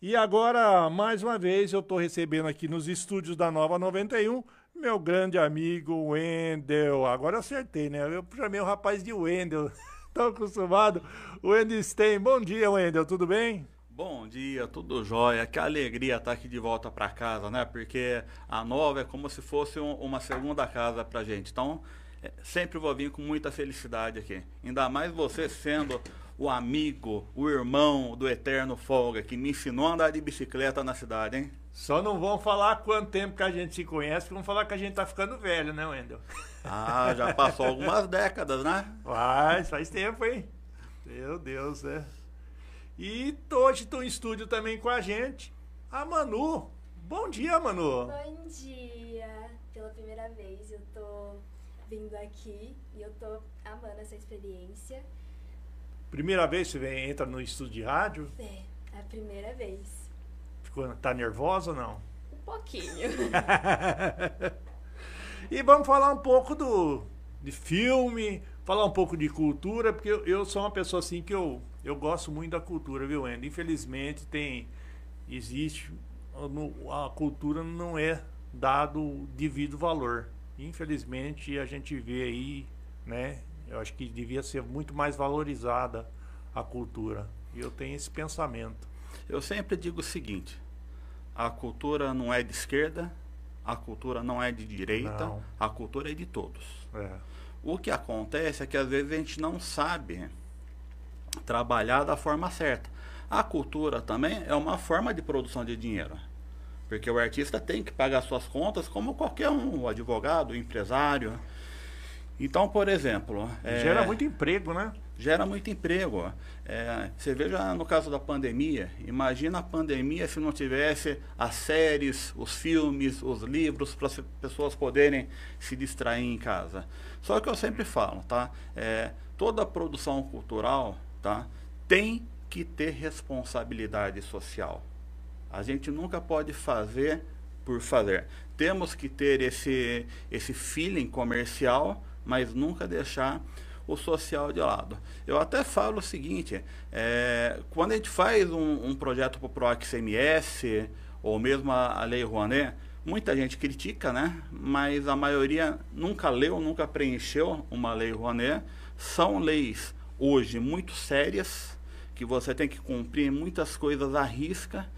E agora, mais uma vez, eu estou recebendo aqui nos estúdios da Nova 91, meu grande amigo Wendel. Agora eu acertei, né? Eu chamei o rapaz de Wendel. Tão acostumado. Wendel Stein. Bom dia, Wendel. Tudo bem? Bom dia, tudo jóia. Que alegria estar aqui de volta para casa, né? Porque a Nova é como se fosse uma segunda casa pra gente. Então, sempre vou vir com muita felicidade aqui. Ainda mais você sendo o amigo, o irmão do Eterno Folga, que me ensinou a andar de bicicleta na cidade, hein? Só não vão falar quanto tempo que a gente se conhece, que vão falar que a gente tá ficando velho, né, Wendel? Ah, já passou algumas décadas, né? Faz tempo, hein? Meu Deus, né? E hoje estou em estúdio também com a gente, a Manu. Bom dia, Manu. Bom dia! Pela primeira vez eu tô vindo aqui e eu tô amando essa experiência. Primeira vez que você entra no estúdio de rádio? É a primeira vez. Tá nervosa ou não? Um pouquinho. E vamos falar um pouco de filme, falar um pouco de cultura, porque eu sou uma pessoa assim que eu gosto muito da cultura, viu, Wendel? Infelizmente existe, a cultura não é dado o devido valor. Infelizmente a gente vê aí, né? Eu acho que devia ser muito mais valorizada a cultura. E eu tenho esse pensamento. Eu sempre digo o seguinte: a cultura não é de esquerda, a cultura não é de direita, Não. a cultura é de todos. É. O que acontece é que às vezes a gente não sabe trabalhar da forma certa. A cultura também é uma forma de produção de dinheiro, porque o artista tem que pagar suas contas como qualquer um, o advogado, o empresário. Então, por exemplo, Gera muito emprego, né? gera muito emprego. Você veja no caso da pandemia, imagina a pandemia se não tivesse as séries, os filmes, os livros para as pessoas poderem se distrair em casa. Só que eu sempre falo, tá? Toda produção cultural, tá, tem que ter responsabilidade social. A gente nunca pode fazer por fazer. Temos que ter esse feeling comercial, mas nunca deixar o social de lado. Eu até falo o seguinte: quando a gente faz um projeto para o PROAC CMS, ou mesmo a Lei Rouanet, muita gente critica, né? Mas a maioria nunca leu, nunca preencheu uma Lei Rouanet. São leis hoje muito sérias, que você tem que cumprir muitas coisas à risca.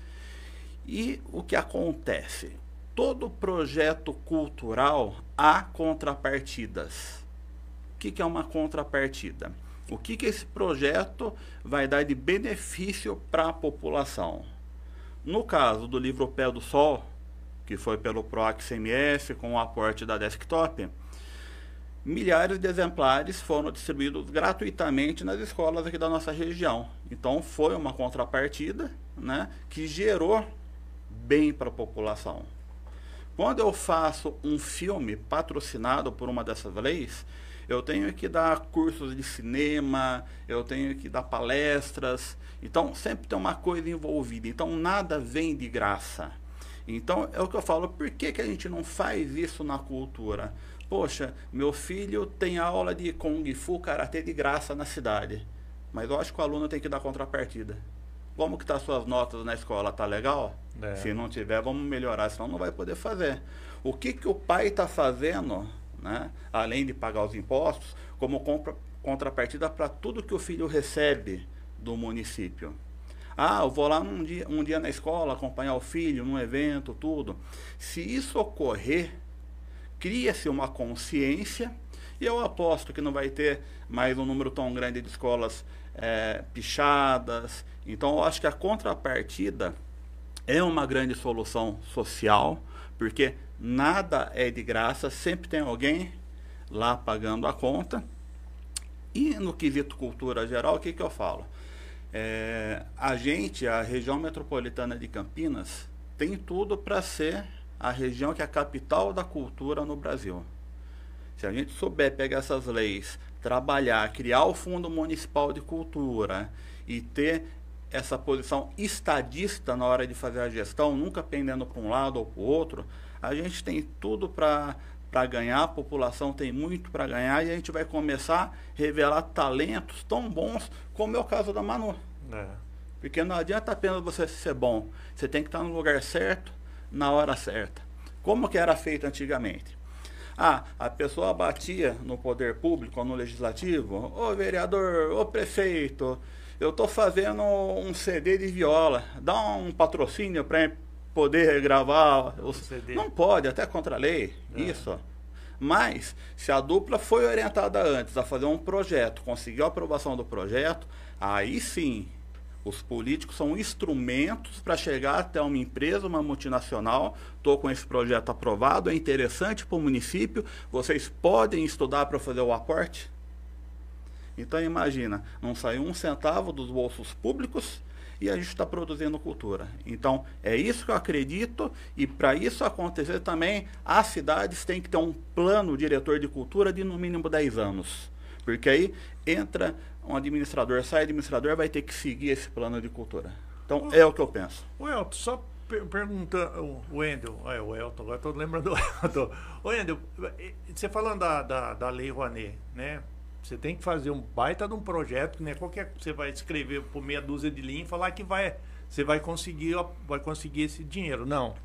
E o que acontece? Todo projeto cultural há contrapartidas. O que é uma contrapartida? O que esse projeto vai dar de benefício para a população? No caso do livro Pé do Sol, que foi pelo PROAC CMS com o aporte da Desktop, milhares de exemplares foram distribuídos gratuitamente nas escolas aqui da nossa região. Então foi uma contrapartida, né, que gerou bem para a população. Quando eu faço um filme patrocinado por uma dessas leis, eu tenho que dar cursos de cinema, eu tenho que dar palestras. Então sempre tem uma coisa envolvida. Então nada vem de graça. Então é o que eu falo: por que a gente não faz isso na cultura? Poxa, meu filho tem aula de Kung Fu, Karatê de graça na cidade, mas eu acho que o aluno tem que dar contrapartida. Como que tá suas notas na escola? Tá legal? Se não tiver, vamos melhorar, senão não vai poder fazer. O que o pai está fazendo, né, além de pagar os impostos, como contrapartida para tudo que o filho recebe do município? Ah, eu vou lá um dia na escola acompanhar o filho num evento, tudo. Se isso ocorrer, cria-se uma consciência, e eu aposto que não vai ter mais um número tão grande de escolas pichadas. Então eu acho que a contrapartida é uma grande solução social, porque nada é de graça, sempre tem alguém lá pagando a conta. E no quesito cultura geral, o que eu falo? A região metropolitana de Campinas, tem tudo para ser a região que é a capital da cultura no Brasil. Se a gente souber pegar essas leis, trabalhar, criar o Fundo Municipal de Cultura e ter essa posição estadista na hora de fazer a gestão, nunca pendendo para um lado ou para o outro, a gente tem tudo para ganhar, a população tem muito para ganhar, e a gente vai começar a revelar talentos tão bons como é o caso da Manu. Porque não adianta apenas você ser bom. Você tem que estar no lugar certo, na hora certa. Como que era feito antigamente? A pessoa batia no poder público, no legislativo, ô vereador, ô prefeito, eu estou fazendo um CD de viola, dá um patrocínio para poder gravar o CD. Não pode, até contra a lei, isso. Mas, se a dupla foi orientada antes a fazer um projeto, conseguiu a aprovação do projeto, aí sim, os políticos são instrumentos para chegar até uma empresa, uma multinacional. Estou com esse projeto aprovado, é interessante para o município, vocês podem estudar para fazer o aporte? Então imagina, não saiu um centavo dos bolsos públicos e a gente está produzindo cultura. Então é isso que eu acredito, e para isso acontecer também, as cidades têm que ter um plano diretor de cultura de no mínimo 10 anos. Porque aí entra um administrador, sai administrador, vai ter que seguir esse plano de cultura. Então é o que eu penso. O Elton, só perguntando, o Wendel, o Elton, agora estou lembrando do Elton. O Wendel, você falando da Lei Rouanet, né? Você tem que fazer um baita de um projeto, né? Qualquer você vai escrever por meia dúzia de linha e falar que você vai conseguir esse dinheiro. Não.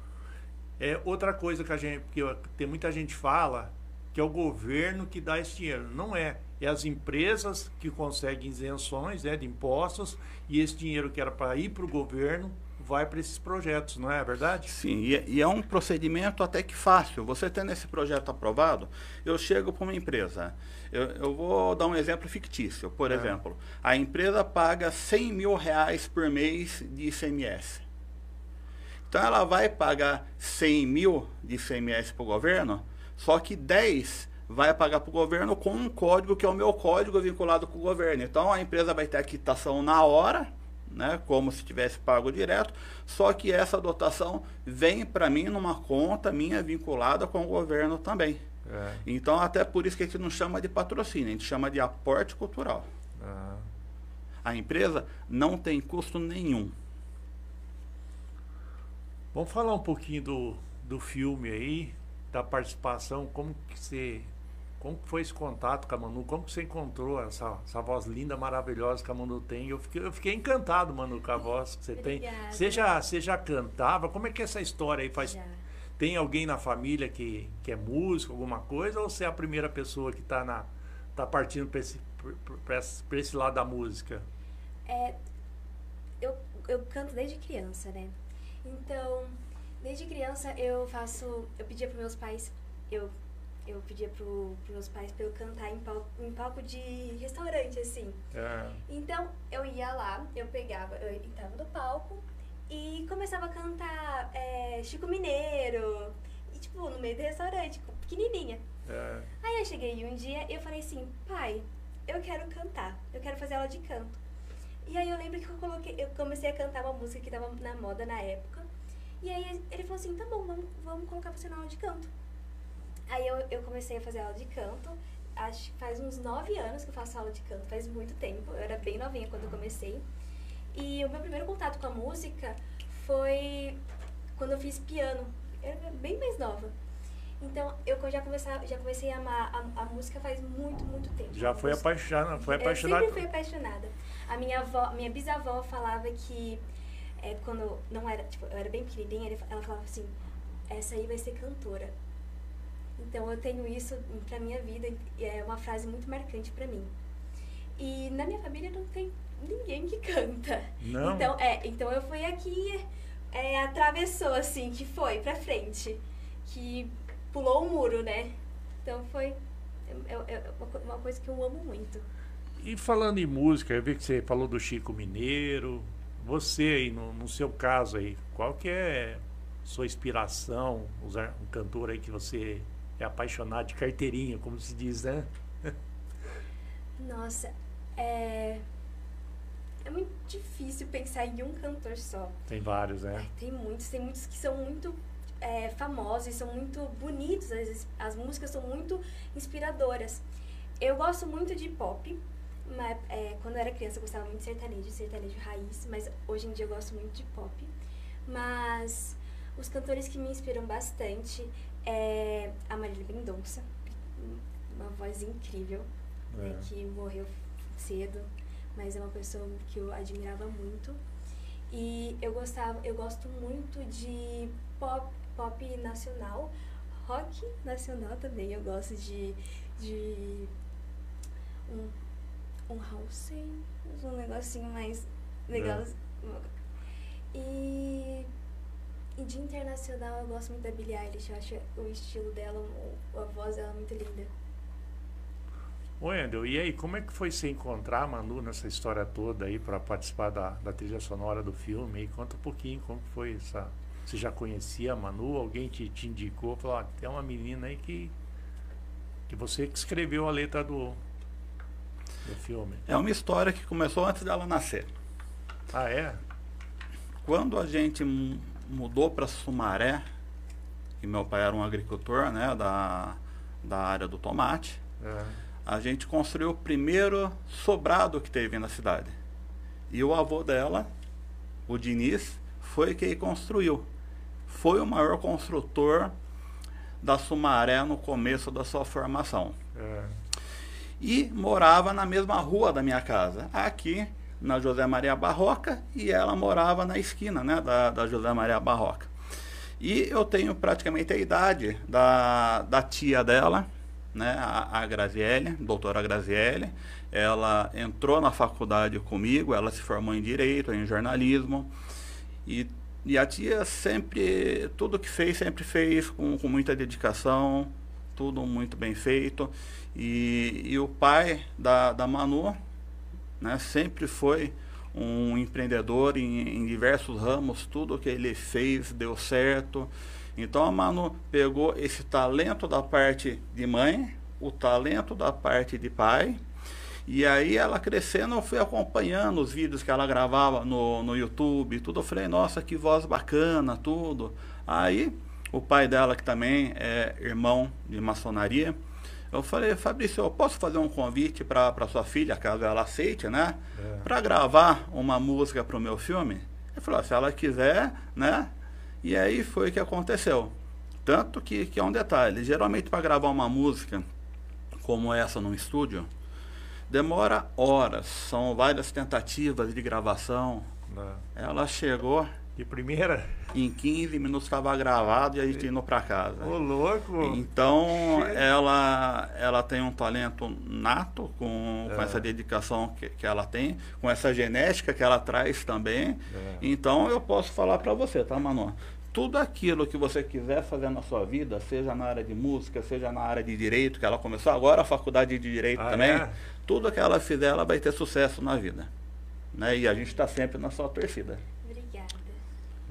É outra coisa que tem muita gente fala que é o governo que dá esse dinheiro. Não é. É as empresas que conseguem isenções, né, de impostos, e esse dinheiro que era para ir para o governo vai para esses projetos, não é verdade? Sim, e é um procedimento até que fácil. Você tendo esse projeto aprovado, eu chego para uma empresa. Eu vou dar um exemplo fictício. Por exemplo, a empresa paga 100 mil reais por mês de ICMS. Então ela vai pagar 100 mil de ICMS para o governo, só que 10 vai pagar para o governo com um código que é o meu código vinculado com o governo. Então a empresa vai ter a quitação na hora, né, como se tivesse pago direto, só que essa dotação vem para mim numa conta minha vinculada com o governo também. Então até por isso que a gente não chama de patrocínio, a gente chama de aporte cultural. A empresa não tem custo nenhum. Vamos falar um pouquinho do filme aí, da participação, como foi esse contato com a Manu? Como que você encontrou essa voz linda, maravilhosa que a Manu tem? Eu fiquei encantado, Manu, com a voz que você tem. Você já cantava? Como é que é essa história aí faz? Tem alguém na família que é músico, alguma coisa? Ou você é a primeira pessoa que tá partindo para esse lado da música? Eu canto desde criança, né? Então, desde criança eu pedia para meus pais, eu pedia pros meus pais para eu cantar em palco de restaurante, assim. Então, eu ia lá, eu entrava no palco e começava a cantar Chico Mineiro, e, tipo, no meio do restaurante, pequenininha. Aí eu cheguei um dia e eu falei assim, pai, eu quero cantar, eu quero fazer aula de canto. E aí eu lembro que eu comecei a cantar uma música que estava na moda na época. E aí ele falou assim, tá bom, vamos colocar você na aula de canto. Aí eu comecei a fazer aula de canto, acho que faz uns 9 anos que eu faço aula de canto, faz muito tempo, eu era bem novinha quando eu comecei. E o meu primeiro contato com a música foi quando eu fiz piano, eu era bem mais nova. Então eu já comecei a amar a música faz muito, muito tempo. Já foi apaixonada? Eu sempre fui apaixonada. A minha bisavó falava que quando não era, tipo, eu era bem pequenininha, ela falava assim, essa aí vai ser cantora. Então eu tenho isso pra minha vida e é uma frase muito marcante pra mim. E na minha família não tem ninguém que canta. Não? Então eu fui aqui, atravessou assim, que foi pra frente, que pulou o muro, né? Então foi uma coisa que eu amo muito. E falando em música, eu vi que você falou do Chico Mineiro. Você aí, no seu caso aí, qual que é sua inspiração? Um cantor aí que você é apaixonado de carteirinha, como se diz, né? Nossa, é muito difícil pensar em um cantor só. Tem vários, né? Tem muitos que são muito famosos e são muito bonitos. As músicas são muito inspiradoras. Eu gosto muito de pop. Mas, quando eu era criança eu gostava muito de sertanejo raiz, mas hoje em dia eu gosto muito de pop. Mas os cantores que me inspiram bastante é a Marília Mendonça, uma voz incrível, né, que morreu cedo, mas é uma pessoa que eu admirava muito. E eu gosto muito de pop nacional, rock nacional também. Eu gosto de um house, um negocinho mais legal. E de internacional eu gosto muito da Billie Eilish. Eu acho o estilo dela, a voz dela muito linda. Ô, Wendel, e aí, como é que foi você encontrar a Manu nessa história toda aí para participar da trilha sonora do filme? E conta um pouquinho como foi essa... Você já conhecia a Manu? Alguém te indicou? Falou, ó, tem uma menina aí que você que escreveu a letra do filme. É uma história que começou antes dela nascer. Ah, é? Quando a gente mudou para Sumaré, e meu pai era um agricultor, né, da área do tomate, a gente construiu o primeiro sobrado que teve na cidade. E o avô dela, o Diniz, foi quem construiu. Foi o maior construtor da Sumaré no começo da sua formação. E morava na mesma rua da minha casa, aqui na José Maria Barroca, e ela morava na esquina, né, da José Maria Barroca. E eu tenho praticamente a idade da tia dela, né, a Graziele, doutora Graziele. Ela entrou na faculdade comigo, ela se formou em Direito, em Jornalismo, e a tia sempre, tudo que fez, sempre fez com muita dedicação, tudo muito bem feito. E o pai da Manu, né, sempre foi um empreendedor em diversos ramos, tudo que ele fez deu certo. Então a Manu pegou esse talento da parte de mãe, o talento da parte de pai, e aí ela crescendo, eu fui acompanhando os vídeos que ela gravava no YouTube, tudo. Eu falei, nossa, que voz bacana, tudo. Aí o pai dela, que também é irmão de maçonaria, eu falei, Fabrício, eu posso fazer um convite para sua filha, caso ela aceite, né? Para gravar uma música para o meu filme? Ele falou, se ela quiser, né? E aí foi o que aconteceu. Tanto que é um detalhe, geralmente para gravar uma música como essa num estúdio, demora horas, são várias tentativas de gravação. Ela chegou... De primeira? Em 15 minutos estava gravado e a gente indo para casa. Ô, louco! Então, ela tem um talento nato com essa dedicação que ela tem, com essa genética que ela traz também. Então, eu posso falar para você, tá, Manu? Tudo aquilo que você quiser fazer na sua vida, seja na área de música, seja na área de Direito, que ela começou agora a faculdade de Direito também, tudo que ela fizer, ela vai ter sucesso na vida. Né? E a gente está sempre na sua torcida.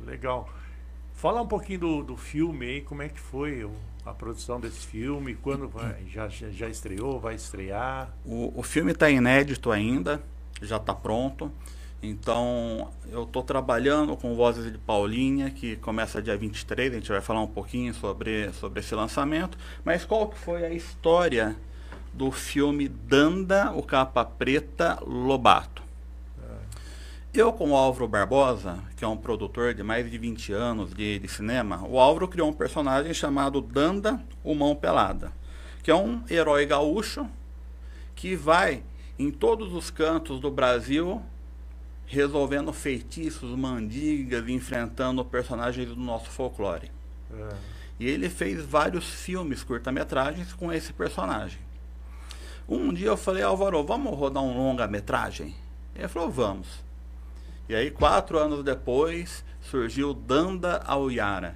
Legal. Fala um pouquinho do filme aí, como é que foi a produção desse filme, quando vai, já estreou, vai estrear? O filme está inédito ainda, já está pronto. Então, eu estou trabalhando com Vozes de Paulinha, que começa dia 23, a gente vai falar um pouquinho sobre esse lançamento. Mas qual que foi a história do filme Danda, o Capa Preta, Lobato? Eu, com o Álvaro Barbosa, que é um produtor de mais de 20 anos de cinema, o Álvaro criou um personagem chamado Danda, o Mão Pelada, que é um herói gaúcho que vai em todos os cantos do Brasil resolvendo feitiços, mandigas, enfrentando personagens do nosso folclore. E ele fez vários filmes, curta-metragens com esse personagem. Um dia eu falei, Álvaro, vamos rodar um longa-metragem? Ele falou, vamos. E aí, 4 anos depois, surgiu Danda ao Yara.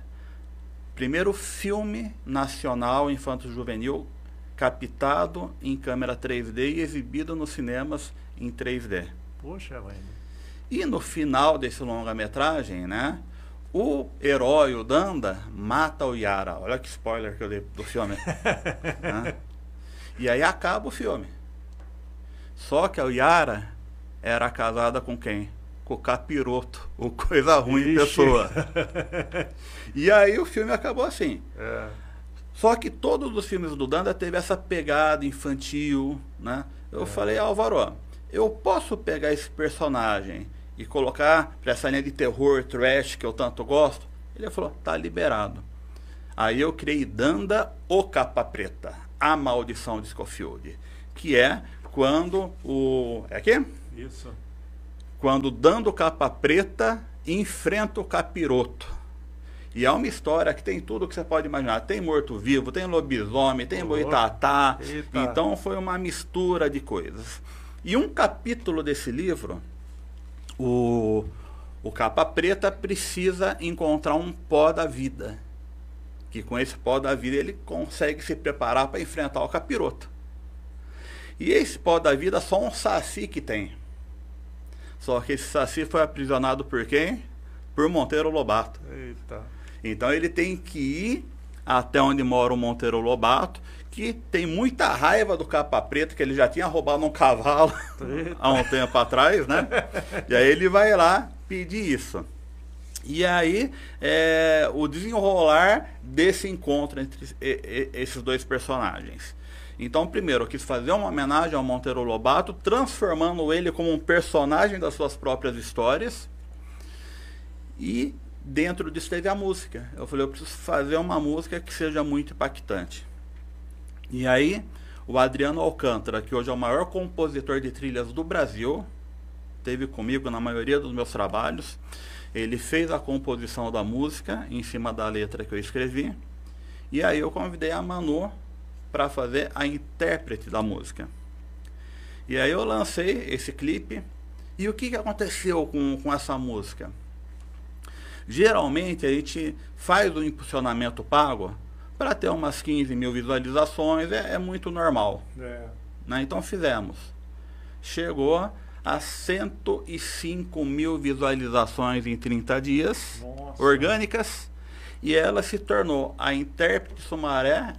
Primeiro filme nacional infanto-juvenil captado em câmera 3D e exibido nos cinemas em 3D. Poxa, mãe. E no final desse longa-metragem, né, o herói, o Danda, mata o Yara. Olha que spoiler que eu dei do filme. Né? E aí acaba o filme. Só que a Yara era casada com quem? Com o capiroto, o coisa ruim pessoa. E aí o filme acabou assim. Só que todos os filmes do Danda teve essa pegada infantil, né? Eu falei, Álvaro, eu posso pegar esse personagem e colocar para essa linha de terror, trash, que eu tanto gosto? Ele falou, tá liberado. Aí eu criei Danda, o Capa Preta, a maldição de Scofield, que é quando o... É aqui? Isso. Quando Danda o Capa Preta enfrenta o capiroto. E é uma história que tem tudo que você pode imaginar. Tem morto-vivo, tem lobisomem, tem boitatá. Então foi uma mistura de coisas. E um capítulo desse livro, o Capa Preta precisa encontrar um pó da vida. Que com esse pó da vida ele consegue se preparar para enfrentar o capiroto. E esse pó da vida só um Saci que tem. Só que esse Saci foi aprisionado por quem? Por Monteiro Lobato. Eita. Então ele tem que ir até onde mora o Monteiro Lobato, que tem muita raiva do Capa Preta, que ele já tinha roubado um cavalo há um tempo atrás, né? E aí ele vai lá pedir isso. E aí o desenrolar desse encontro entre esses dois personagens. Então, primeiro, eu quis fazer uma homenagem ao Monteiro Lobato, transformando ele como um personagem das suas próprias histórias. E dentro disso teve a música. Eu falei, eu preciso fazer uma música que seja muito impactante. E aí, o Adriano Alcântara, que hoje é o maior compositor de trilhas do Brasil, esteve comigo na maioria dos meus trabalhos. Ele fez a composição da música em cima da letra que eu escrevi. E aí eu convidei a Manu para fazer a intérprete da música. E aí eu lancei esse clipe. E o que aconteceu com essa música? Geralmente a gente faz o impulsionamento pago para ter umas 15 mil visualizações, é muito normal. Né? Então fizemos. Chegou a 105 mil visualizações em 30 dias, orgânicas, e ela se tornou a intérprete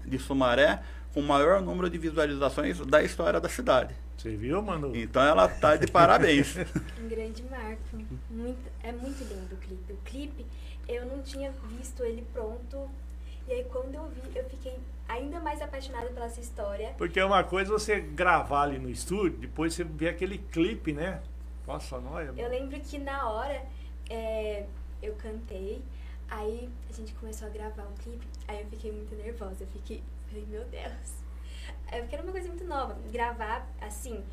de Sumaré com o maior número de visualizações da história da cidade. Você viu, Manu? Então ela tá de parabéns. Um grande marco. É muito lindo o clipe. O clipe, eu não tinha visto ele pronto. E aí quando eu vi, eu fiquei ainda mais apaixonada pela essa história. Porque é uma coisa você gravar ali no estúdio, depois você vê aquele clipe, né? Nossa, nóia. Eu lembro que na hora eu cantei, aí a gente começou a gravar o clipe, aí eu fiquei muito nervosa. Falei, meu Deus. Porque era uma coisa muito nova. Gravar, assim,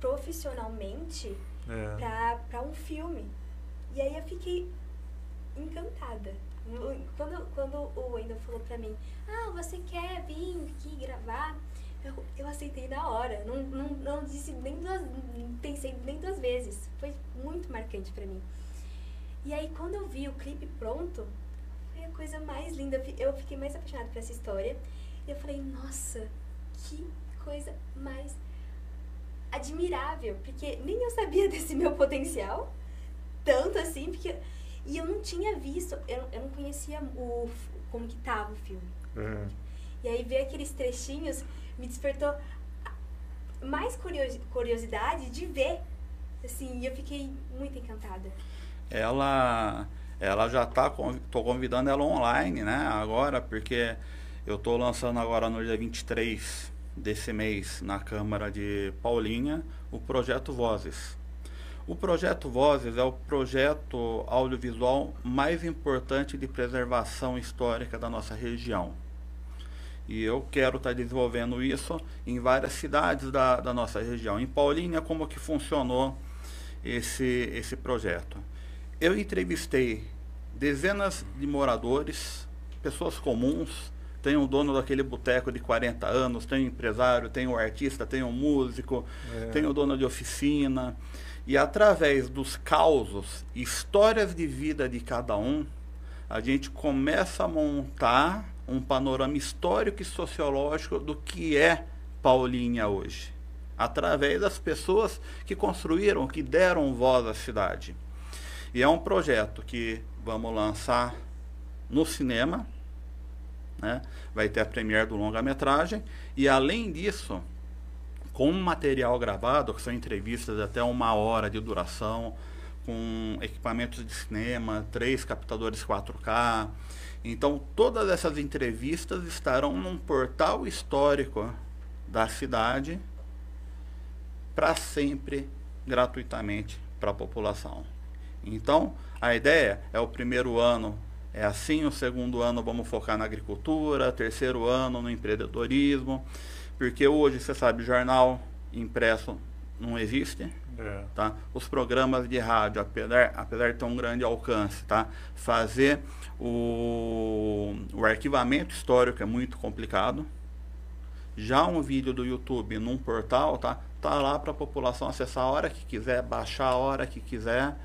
profissionalmente pra um filme. E aí eu fiquei encantada. Quando o Wendel falou pra mim, você quer vir aqui gravar? Eu aceitei na hora. Não disse nem pensei nem duas vezes. Foi muito marcante pra mim. E aí quando eu vi o clipe pronto, foi a coisa mais linda. Eu fiquei mais apaixonada por essa história. E eu falei, nossa, que coisa mais admirável. Porque nem eu sabia desse meu potencial. Tanto assim, porque... E eu não tinha visto, eu não conhecia como que tava o filme. E aí ver aqueles trechinhos me despertou mais curiosidade de ver. Assim, e eu fiquei muito encantada. Ela já tô convidando ela online, né, agora, porque eu tô lançando agora no dia 23 desse mês, na Câmara de Paulínia, o Projeto Vozes. O Projeto Vozes é o projeto audiovisual mais importante de preservação histórica da nossa região. E eu quero estar desenvolvendo isso em várias cidades da nossa região. Em Paulínia, como que funcionou esse projeto? Eu entrevistei dezenas de moradores, pessoas comuns. Tem um dono daquele boteco de 40 anos, tem um empresário, tem um artista, tem um músico, tem um dono de oficina. E através dos causos, histórias de vida de cada um, a gente começa a montar um panorama histórico e sociológico do que é Paulínia hoje. Através das pessoas que construíram, que deram voz à cidade. E é um projeto que vamos lançar no cinema, né? Vai ter a premiere do longa-metragem. E além disso, com material gravado, que são entrevistas de até 1 hora de duração, com equipamentos de cinema, 3 captadores 4K. Então, todas essas entrevistas estarão num portal histórico da cidade, para sempre, gratuitamente, para a população. Então, a ideia é o primeiro ano é assim, o segundo ano vamos focar na agricultura, terceiro ano no empreendedorismo, porque hoje, você sabe, jornal impresso não existe. É. Tá? Os programas de rádio, apesar de ter um grande alcance, tá? Fazer o arquivamento histórico é muito complicado. Já um vídeo do YouTube num portal, tá lá para a população acessar a hora que quiser, baixar a hora que quiser.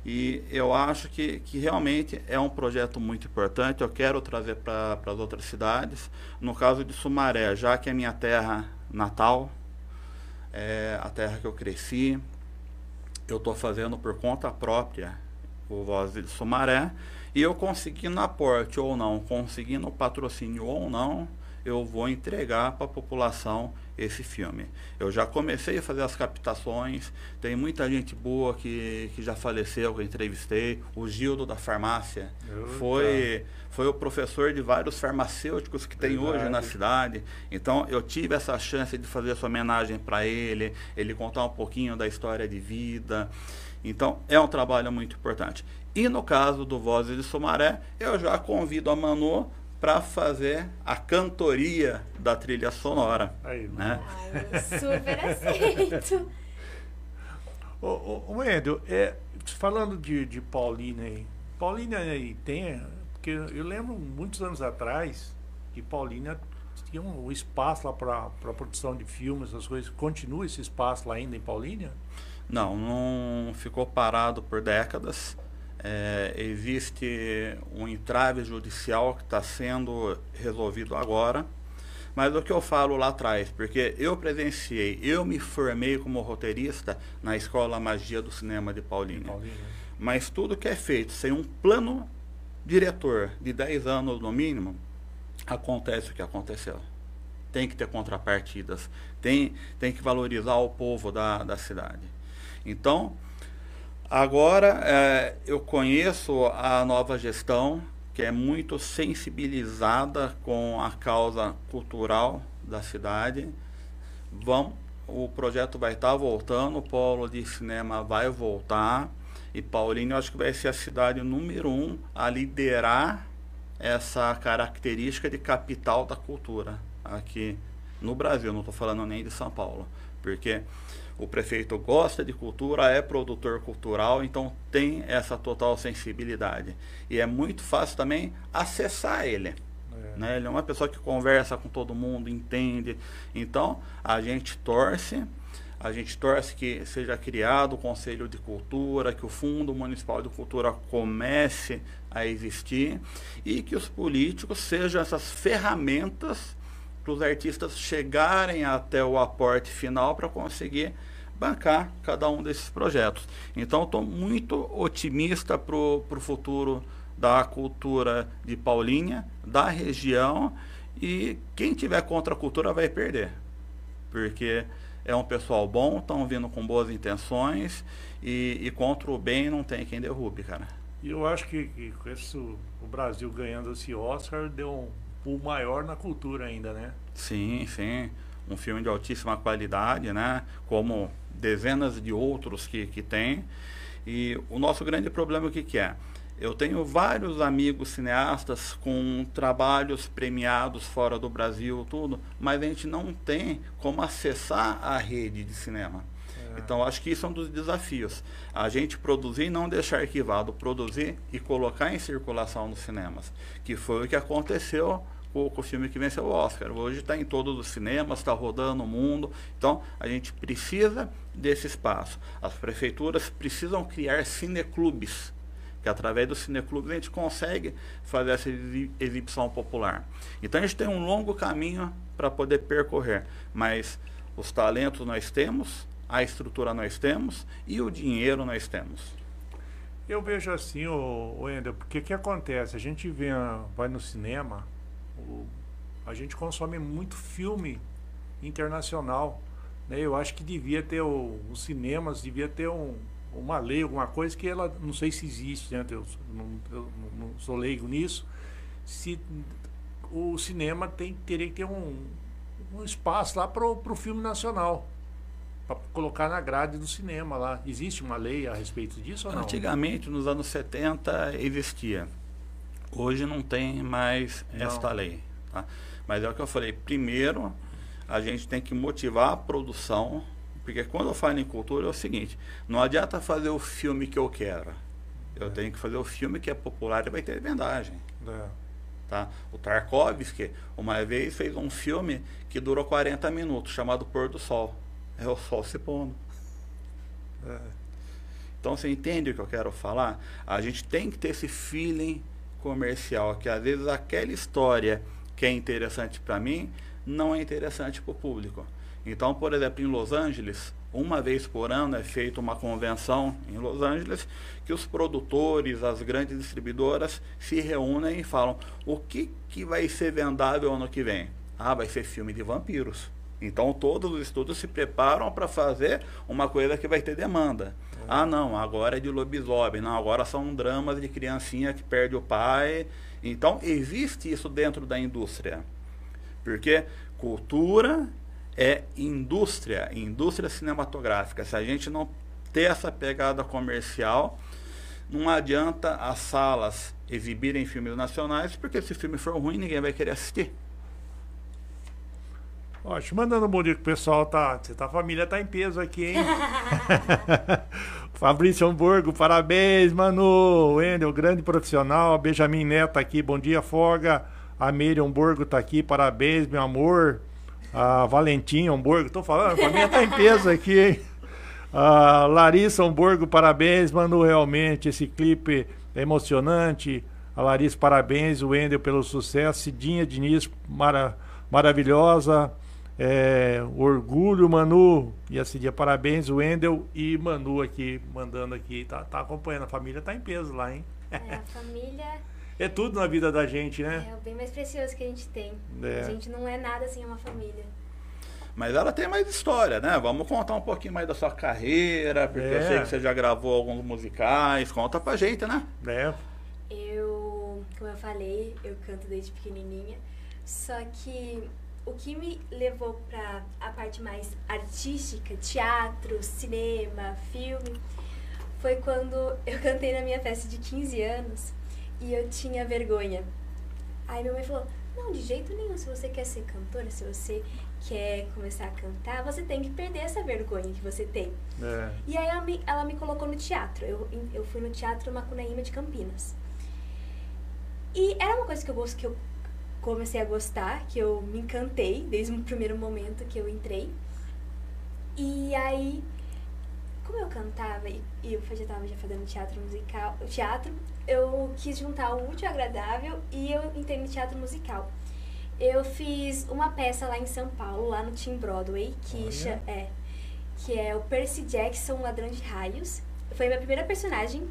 E eu acho que realmente é um projeto muito importante. Eu quero trazer para as outras cidades. No caso de Sumaré, já que é minha terra natal, é a terra que eu cresci, eu estou fazendo por conta própria o Vozes de Sumaré, e eu conseguindo aporte ou não, conseguindo patrocínio ou não, eu vou entregar para a população esse filme. Eu já comecei a fazer as captações, tem muita gente boa que já faleceu, que eu entrevistei. O Gildo da farmácia foi o professor de vários farmacêuticos que tem hoje na cidade. Então eu tive essa chance de fazer essa homenagem para ele contar um pouquinho da história de vida. Então é um trabalho muito importante. E no caso do Vozes de Sumaré, eu já convido a Manu para fazer a cantoria da trilha sonora. Aí, né? Eu super aceito. Ô Wendel, falando de Paulínia aí. Paulínia aí tem... Porque eu lembro muitos anos atrás que Paulínia tinha um espaço lá para produção de filmes, essas coisas. Continua esse espaço lá ainda em Paulínia? Não ficou parado por décadas. Existe um entrave judicial que está sendo resolvido agora, mas o que eu falo lá atrás, porque eu presenciei, eu me formei como roteirista na Escola Magia do Cinema de Paulínia, mas tudo que é feito sem um plano diretor de 10 anos no mínimo, acontece o que aconteceu. Tem que ter contrapartidas, tem que valorizar o povo da cidade. Então, agora, eu conheço a nova gestão, que é muito sensibilizada com a causa cultural da cidade. O projeto vai estar voltando, o polo de cinema vai voltar, e Paulínia, eu acho que vai ser a cidade número 1 a liderar essa característica de capital da cultura aqui no Brasil. Não estou falando nem de São Paulo, porque o prefeito gosta de cultura, é produtor cultural, então tem essa total sensibilidade. E é muito fácil também acessar ele. Né? Ele é uma pessoa que conversa com todo mundo, entende. Então, a gente torce que seja criado o Conselho de Cultura, que o Fundo Municipal de Cultura comece a existir e que os políticos sejam essas ferramentas para os artistas chegarem até o aporte final para conseguir bancar cada um desses projetos. Então, estou muito otimista para o futuro da cultura de Paulínia, da região, e quem tiver contra a cultura vai perder, porque é um pessoal bom, estão vindo com boas intenções, e contra o bem não tem quem derrube, cara. E eu acho que com o Brasil ganhando esse Oscar deu um pulo maior na cultura ainda, né? Sim, sim. Um filme de altíssima qualidade, né? Como dezenas de outros que tem. E o nosso grande problema o que é? Eu tenho vários amigos cineastas com trabalhos premiados fora do Brasil, tudo, mas a gente não tem como acessar a rede de cinema. Então, acho que isso é um dos desafios. A gente produzir e não deixar arquivado, produzir e colocar em circulação nos cinemas, que foi o que aconteceu com o filme que venceu o Oscar. Hoje está em todos os cinemas, está rodando o mundo. Então, a gente precisa desse espaço. As prefeituras precisam criar cineclubes, que através dos cineclubes a gente consegue fazer essa exibição popular. Então, a gente tem um longo caminho para poder percorrer, mas os talentos nós temos, a estrutura nós temos e o dinheiro nós temos. Eu vejo assim, Wendel, porque que acontece? A gente vai no cinema, a gente consome muito filme internacional, né? Eu acho que devia ter os cinemas, devia ter uma lei, alguma coisa que ela, não sei se existe, né? Eu não sou leigo nisso, se o cinema teria que ter um espaço lá para o filme nacional, para colocar na grade do cinema lá. Existe uma lei a respeito disso ou não? Antigamente, nos anos 70, existia. Hoje não tem mais esta lei. Tá? Mas é o que eu falei. Primeiro, a gente tem que motivar a produção, Porque quando eu falo em cultura é o seguinte, não adianta fazer o filme que eu quero. Eu tenho que fazer o filme que é popular e vai ter vendagem. Tá? O Tarkovsky, uma vez, fez um filme que durou 40 minutos, chamado Pôr do Sol. É o sol se pondo. Então você entende o que eu quero falar? A gente tem que ter esse feeling comercial, que às vezes aquela história que é interessante para mim, não é interessante para o público. Então, por exemplo, em Los Angeles, uma vez por ano é feita uma convenção em Los Angeles, que os produtores, as grandes distribuidoras se reúnem e falam, o que vai ser vendável ano que vem? Ah, vai ser filme de vampiros. Então todos os estúdios se preparam para fazer uma coisa que vai ter demanda. Ah, não, agora é de lobisomem, não, agora são dramas de criancinha que perde o pai. Então existe isso dentro da indústria. Porque cultura é indústria cinematográfica. Se a gente não ter essa pegada comercial, não adianta as salas exibirem filmes nacionais, porque se o filme for ruim, ninguém vai querer assistir. Ótimo, mandando um bom dia pro pessoal, a família tá em peso aqui, hein? Fabrício Hamburgo, parabéns, Manu. Wendel, grande profissional. Benjamin Neto aqui, bom dia, Foga. A Meire Hamburgo tá aqui, parabéns, meu amor. A Valentim Hamburgo, tô falando, a família tá em peso aqui, hein? A Larissa Hamburgo, parabéns, Manu, realmente, esse clipe é emocionante. A Larissa, parabéns, o Wendel pelo sucesso. Cidinha Diniz, maravilhosa. Orgulho, Manu. E a Cidinha, parabéns, o Wendel e Manu aqui, mandando aqui, tá acompanhando. A família tá em peso lá, hein? A família... É tudo na vida da gente, né? É o bem mais precioso que a gente tem. A gente não é nada sem uma família. Mas ela tem mais história, né? Vamos contar um pouquinho mais da sua carreira, porque eu sei que você já gravou alguns musicais. Conta pra gente, né? Como eu falei, eu canto desde pequenininha. Só que o que me levou pra a parte mais artística, teatro, cinema, filme, foi quando eu cantei na minha festa de 15 anos. E eu tinha vergonha. Aí minha mãe falou, não, de jeito nenhum, se você quer ser cantora, se você quer começar a cantar, você tem que perder essa vergonha que você tem. E aí ela me colocou no teatro. Eu fui no Teatro Macunaíma de Campinas. E era uma coisa que eu comecei a gostar, que eu me encantei desde o primeiro momento que eu entrei. E aí, como eu cantava e eu já estava fazendo teatro, eu quis juntar o útil ao agradável e eu entrei no teatro musical. Eu fiz uma peça lá em São Paulo, lá no Team Broadway, que é o Percy Jackson, Ladrão de Raios. Foi a minha primeira personagem,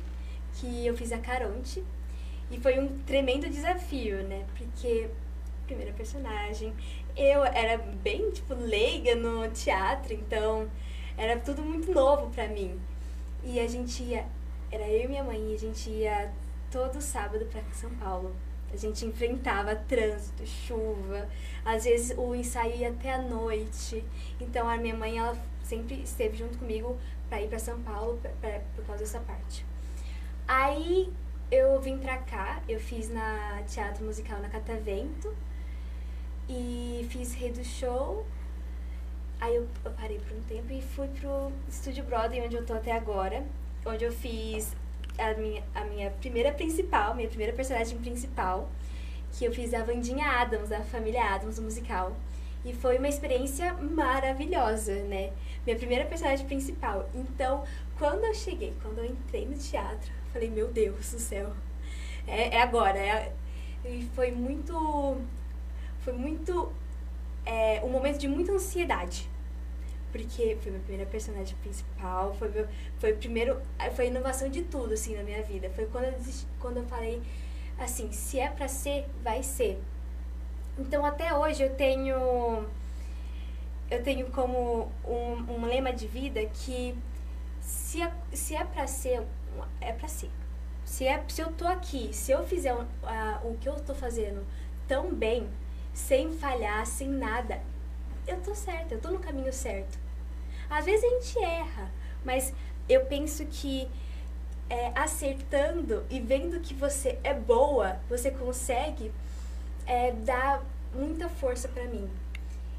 que eu fiz a Caronte. E foi um tremendo desafio, né? Porque, primeira personagem, eu era bem, leiga no teatro, então era tudo muito novo pra mim. E a gente ia, era eu e minha mãe, e a gente ia todo sábado pra São Paulo. A gente enfrentava trânsito, chuva, às vezes o ensaio ia até a noite. Então a minha mãe, ela sempre esteve junto comigo pra ir pra São Paulo por causa dessa parte. Aí eu vim pra cá, eu fiz na Teatro Musical na Catavento e fiz Rei do Show. Aí eu parei por um tempo e fui pro Estúdio Broadway, onde eu tô até agora, onde eu fiz a minha primeira personagem principal, que eu fiz a Wandinha Adams, da família Adams, do musical. E foi uma experiência maravilhosa, né? Minha primeira personagem principal. Então, quando eu entrei no teatro, eu falei, meu Deus do céu, é agora. E foi um momento de muita ansiedade. Porque foi minha primeira personagem principal, foi a inovação de tudo, assim, na minha vida. Foi quando eu falei, assim, se é pra ser, vai ser. Então, até hoje, eu tenho como um lema de vida que se é pra ser, é pra ser. Se eu tô aqui, se eu fizer o que eu tô fazendo tão bem, sem falhar, sem nada, eu tô certa, eu tô no caminho certo. Às vezes a gente erra, mas eu penso que acertando e vendo que você é boa, você consegue dar muita força pra mim.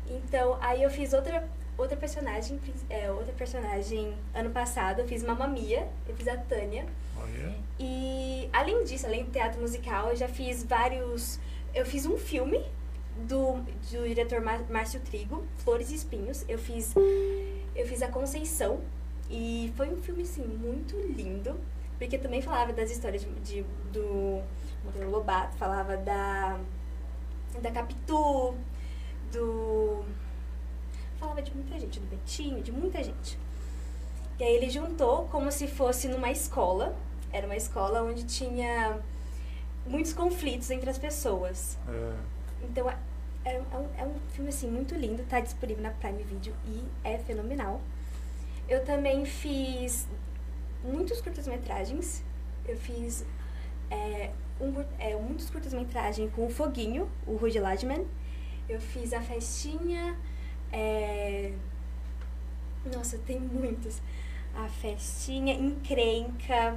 Então, aí eu fiz outra outra personagem, ano passado, eu fiz Mamma Mia, eu fiz a Tânia. Oh, yeah. E além disso, além do teatro musical, eu já fiz vários... Eu fiz um filme do diretor Márcio Trigo, Flores e Espinhos. Eu fiz A Conceição, e foi um filme, assim, muito lindo, porque também falava das histórias do Monteiro Lobato, falava da Capitu, falava de muita gente, do Betinho, de muita gente. E aí ele juntou como se fosse numa escola. Era uma escola onde tinha muitos conflitos entre as pessoas. Então é um filme, assim, muito lindo, tá disponível na Prime Video e é fenomenal. Eu também fiz muitos curtas-metragens. Eu fiz muitos curtas-metragens com o Foguinho, o Rudy Ladman. Eu fiz A Festinha. Nossa, tem muitos. A Festinha, Encrenca.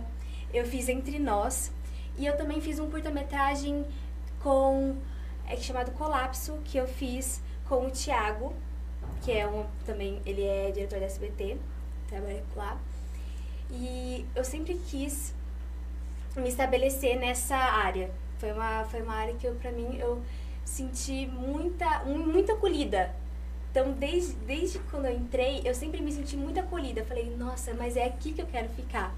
Eu fiz Entre Nós. E eu também fiz um curta-metragem chamado Colapso, que eu fiz com o Thiago, que também ele é diretor da SBT, trabalha lá. E eu sempre quis me estabelecer nessa área. Foi uma área que pra mim, eu senti muito acolhida. Então, desde quando eu entrei, eu sempre me senti muito acolhida. Eu falei, nossa, mas é aqui que eu quero ficar.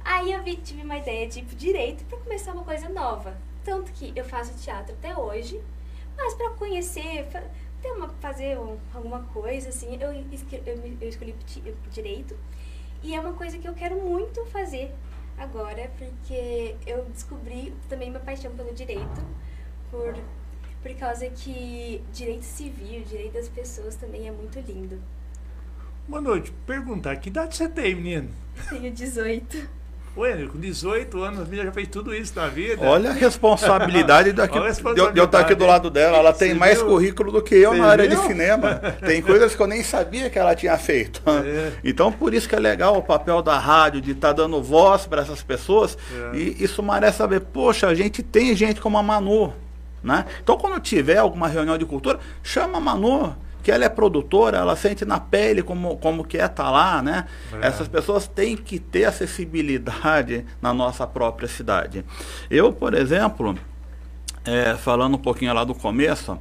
Aí eu tive uma ideia de direito para começar uma coisa nova. Tanto que eu faço teatro até hoje, mas para conhecer, fazer alguma coisa, assim, eu escolhi direito. E é uma coisa que eu quero muito fazer agora, porque eu descobri também minha paixão pelo direito, por causa que direito civil, direito das pessoas também é muito lindo. Boa noite. Perguntar, que idade você tem, menino? Tenho 18. Ué, com 18 anos, a menina já fez tudo isso na vida. Olha a responsabilidade de eu estar aqui do lado dela. Ela tem mais currículo do que eu na área de cinema. Tem coisas que eu nem sabia que ela tinha feito. Então, por isso que é legal o papel da rádio, de estar dando voz para essas pessoas. E isso merece saber, poxa, a gente tem gente como a Manu, né? Então, quando tiver alguma reunião de cultura, chama a Manu, que ela é produtora, ela sente na pele como que é estar lá, né? Essas pessoas têm que ter acessibilidade na nossa própria cidade. Eu, por exemplo, falando um pouquinho lá do começo,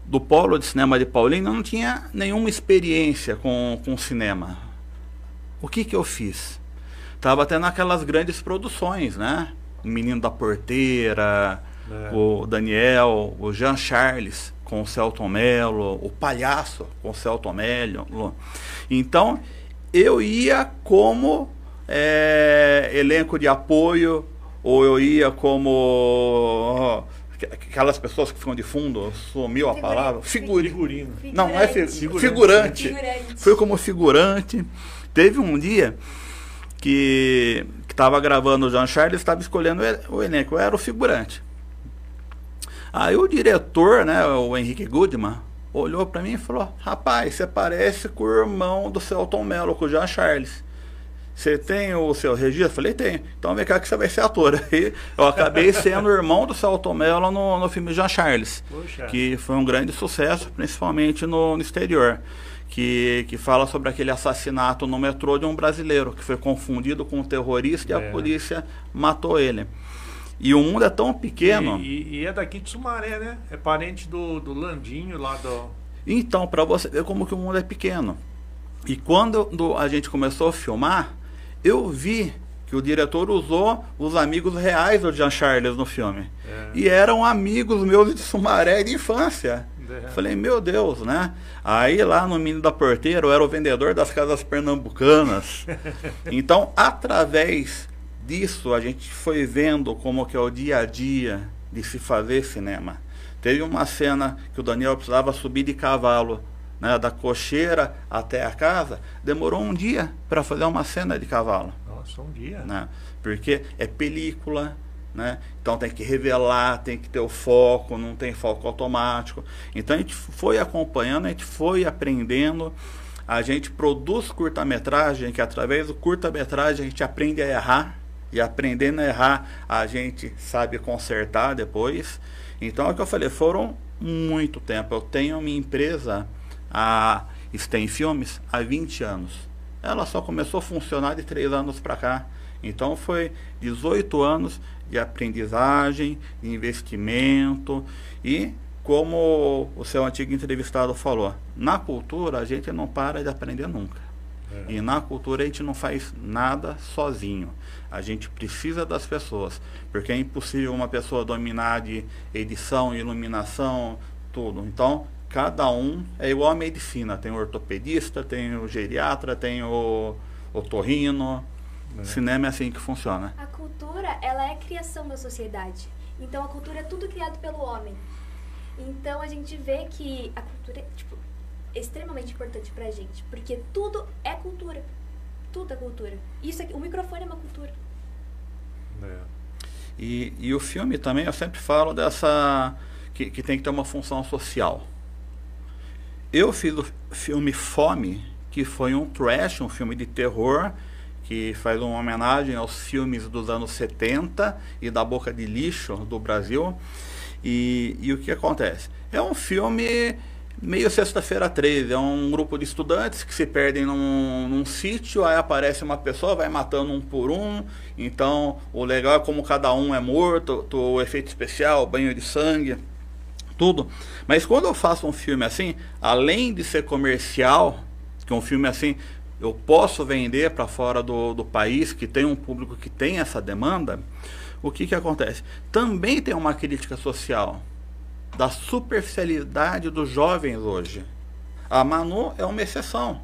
do Polo de Cinema de Paulínia, eu não tinha nenhuma experiência com cinema. O que eu fiz? Estava até naquelas grandes produções, né? O Menino da Porteira, o Daniel, o Jean Charles com o Celton Mello, o Palhaço com o Celton Mello. Então, eu ia como elenco de apoio, ou eu ia como aquelas pessoas que ficam de fundo, sumiu a palavra, figurino. Não é figurante. Fui como figurante. Teve um dia que estava gravando o Jean Charles, estava escolhendo o elenco, eu era o figurante. Aí o diretor, né, o Henrique Goodman, olhou para mim e falou, rapaz, você parece com o irmão do Celton Mello, com o Jean Charles. Você tem o seu registro? Eu falei, tenho. Então vem cá que você vai ser ator. Aí eu acabei sendo o irmão do Celton Mello no filme Jean Charles. Poxa. Que foi um grande sucesso, principalmente no exterior. Que fala sobre aquele assassinato no metrô de um brasileiro, que foi confundido com um terrorista e a polícia matou ele. E o mundo é tão pequeno. E é daqui de Sumaré, né? É parente do Landinho lá do... Então, para você ver como que o mundo é pequeno. E quando a gente começou a filmar, eu vi que o diretor usou os amigos reais do Jean Charles no filme. E eram amigos meus de Sumaré de infância. Falei, meu Deus, né? Aí lá no Menino da Porteira eu era o vendedor das casas pernambucanas. Então, através disso, a gente foi vendo como que é o dia a dia de se fazer cinema. Teve uma cena que o Daniel precisava subir de cavalo, né, da cocheira até a casa. Demorou um dia para fazer uma cena de cavalo. Nossa, um dia? Né? Porque é película, né? Então tem que revelar, tem que ter o foco, não tem foco automático. Então a gente foi acompanhando, a gente foi aprendendo. A gente produz curta-metragem, que através do curta-metragem a gente aprende a errar. E aprendendo a errar, a gente sabe consertar depois. Então é o que eu falei, foram muito tempo. Eu tenho minha empresa Stem Filmes há 20 anos. Ela só começou a funcionar de 3 anos para cá. Então foi 18 anos de aprendizagem, de investimento e, como o seu antigo entrevistado falou, na cultura a gente não para de aprender nunca. E na cultura a gente não faz nada sozinho. A gente precisa das pessoas, porque é impossível uma pessoa dominar de edição, iluminação, tudo. Então, cada um é igual à medicina. Tem o ortopedista, tem o geriatra, tem o otorrino. Cinema é assim que funciona. A cultura, ela é a criação da sociedade. Então, a cultura é tudo criado pelo homem. Então, a gente vê que a cultura é extremamente importante pra gente, porque tudo é cultura. Tudo é cultura. Isso aqui, o microfone é uma cultura. E o filme também, eu sempre falo dessa... que tem que ter uma função social. Eu fiz o filme Fome, que foi um trash, um filme de terror, que faz uma homenagem aos filmes dos anos 70 e da Boca de Lixo do Brasil. E o que acontece? É um filme meio Sexta-feira 13, é um grupo de estudantes que se perdem num sítio, aí aparece uma pessoa, vai matando um por um. Então o legal é como cada um é morto, o efeito especial, banho de sangue, tudo. Mas quando eu faço um filme assim, além de ser comercial, que um filme assim eu posso vender para fora do país, que tem um público que tem essa demanda, o que acontece? Também tem uma crítica social da superficialidade dos jovens hoje. A Manu é uma exceção,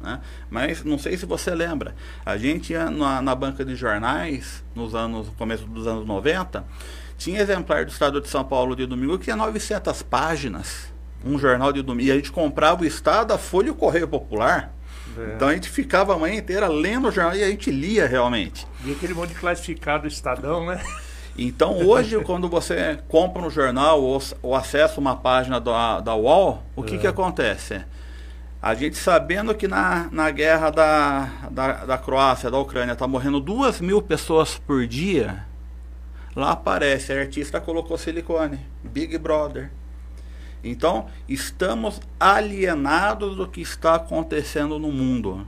né? Mas não sei se você lembra, a gente ia na banca de jornais, no começo dos anos 90, tinha exemplar do Estado de São Paulo de domingo que tinha 900 páginas, um jornal de domingo, e a gente comprava o Estado, a Folha e o Correio Popular. Então a gente ficava a manhã inteira lendo o jornal e a gente lia realmente. E aquele monte de classificado do Estadão, né? Então hoje, quando você compra um jornal ou acessa uma página da UOL, o que acontece? A gente sabendo que na guerra da Croácia, da Ucrânia, está morrendo 2.000 pessoas por dia, lá aparece, a artista colocou silicone, Big Brother. Então, estamos alienados do que está acontecendo no mundo.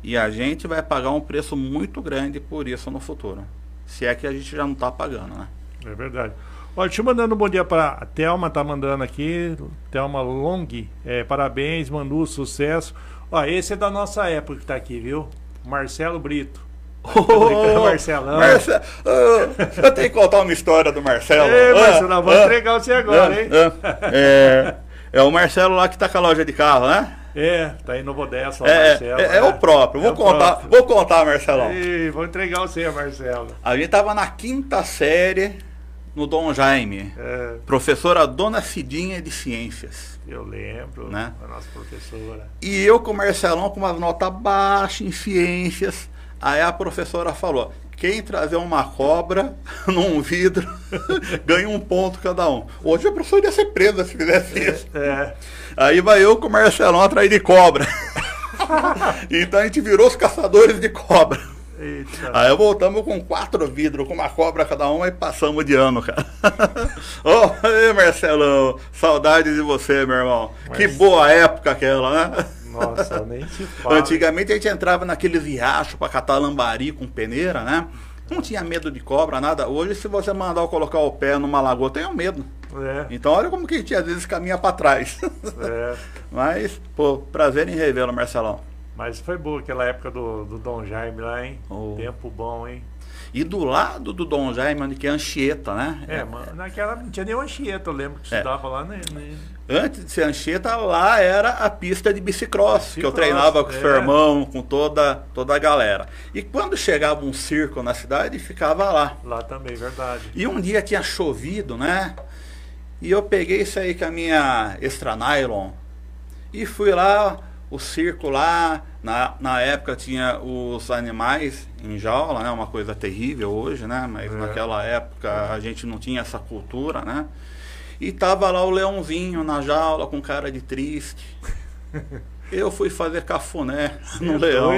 E a gente vai pagar um preço muito grande por isso no futuro. Se é que a gente já não está pagando, né? É verdade. Olha, deixa eu mandando um bom dia para a Thelma, tá mandando aqui. Thelma Long, parabéns, Manu, sucesso. Ó, esse é da nossa época que tá aqui, viu? Marcelo Brito. Marcelão. Eu tenho que contar uma história do Marcelo. Marcelo, vamos entregar você agora, hein? É o Marcelo lá que tá com a loja de carro, né? Tá aí no Bodessa, Marcelo. É o próprio. Vou contar, Marcelão. Vou entregar você, Marcelo. A gente tava na 5ª série no Dom Jaime. Professora Dona Cidinha de Ciências. Eu lembro, né? A nossa professora. E eu com o Marcelão com uma nota baixa em ciências. Aí a professora falou, quem trazer uma cobra num vidro ganha 1 ponto cada um. Hoje a professora ia ser presa se fizesse isso. Aí vai eu com o Marcelão atrás de cobra. Então a gente virou os caçadores de cobra. Eita. Aí voltamos com 4 vidros, com uma cobra cada um, e passamos de ano, cara. Ô, Marcelão, saudade de você, meu irmão. Que boa época aquela, né? Nossa, nem te falo. Antigamente a gente entrava naqueles riachos para catar lambari com peneira, né? Não tinha medo de cobra, nada. Hoje, se você mandar eu colocar o pé numa lagoa, eu tenho medo. Então, olha como que a gente às vezes caminha para trás. Mas, pô, prazer em revê-lo, Marcelão. Mas foi boa aquela época do Dom Jaime lá, hein? Tempo bom, hein? E do lado do Dom Jaime, que é Anchieta, né? Mano, naquela não tinha nem Anchieta, eu lembro que estudava lá, né? Antes de ser Anchieta, lá era a pista de bicicross, que eu treinava com o seu irmão, com toda a galera. E quando chegava um circo na cidade, ficava lá. Lá também, verdade. E um dia tinha chovido, né? E eu peguei isso aí com a minha Extra Nylon e fui lá, o circo lá, na época tinha os animais em jaula, né? Uma coisa terrível hoje, né? Mas naquela época a gente não tinha essa cultura, né? E tava lá o leãozinho na jaula com cara de triste. Eu fui fazer cafuné no leão.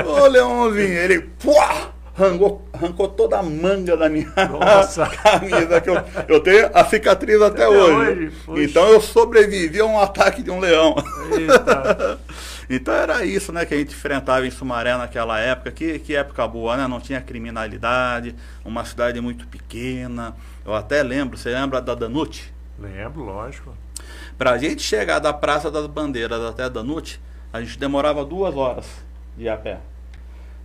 Ô leãozinho, ele... Puá! arrancou toda a manga da minha Nossa. camisa, que eu tenho a cicatriz até hoje. Então eu sobrevivi a um ataque de um leão. Eita. Então era isso, né, que a gente enfrentava em Sumaré naquela época. Que época boa, né? Não tinha criminalidade, uma cidade muito pequena. Eu até lembro, você lembra da Danute? Lembro, lógico. Pra gente chegar da Praça das Bandeiras até a Danute, a gente demorava 2 horas de ir a pé.